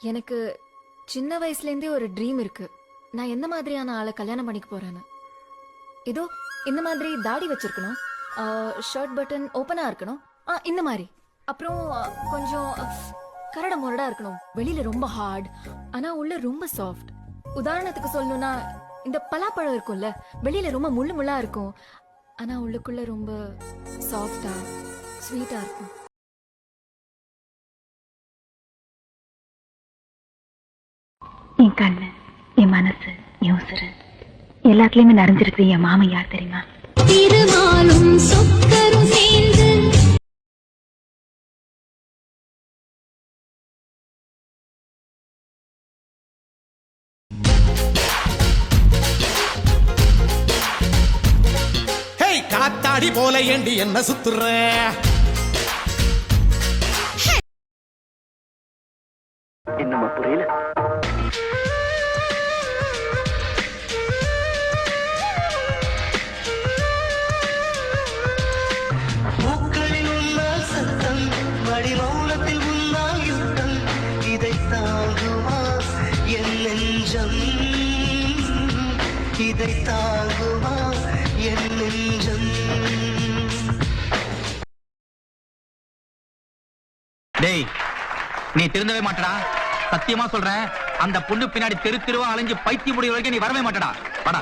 எனக்கு சின்ன வயசுலேருந்தே ஒரு ட்ரீம் இருக்கு. நான் எந்த மாதிரியான ஆளை கல்யாணம் பண்ணிக்க போறேன்னு. இதோ இந்த மாதிரி தாடி வச்சிருக்கணும், ஷர்ட் பட்டன் ஓப்பனா இருக்கணும், இந்த மாதிரி. அப்புறம் கொஞ்சம் கரட முரடா இருக்கணும். வெளியில ரொம்ப ஹார்ட், ஆனா உள்ள ரொம்ப சாஃப்ட். உதாரணத்துக்கு சொல்லணும்னா, இந்த பலாப்பழம் இருக்கும்ல, வெளியில ரொம்ப முள்ளு முள்ளா இருக்கும், ஆனா உள்ளுக்குள்ள ரொம்ப சாஃப்டா ஸ்வீட்டா இருக்கும். என் கண்ணு, என் மனசு, என் உசுறு எல்லாத்துலயுமே நிறைஞ்சிருக்கு என் மாமன் யார் தெரியுமா? திருமாலும் சொக்கரும் சேர்ந்து காத்தாடி போல ஏண்டி என்ன சுத்துற? என்னமா புரியல? பூக்களில் உன்னால் சத்தம், வடிமௌனத்தில் உன்னால் யுத்தம், இதை தாங்குமா என் நெஞ்சம்? இதை தாங்குமா என் நெஞ்சம்? டேய், நீ திருந்தவே மாட்டடா. சத்தியமா சொல்றேன், அந்த பொண்ணு பின்னாடி தெரு தெருவா அலைஞ்சு பைத்தியம் முடிய வரைக்கும் நீ வரவே மாட்டடா. வாடா.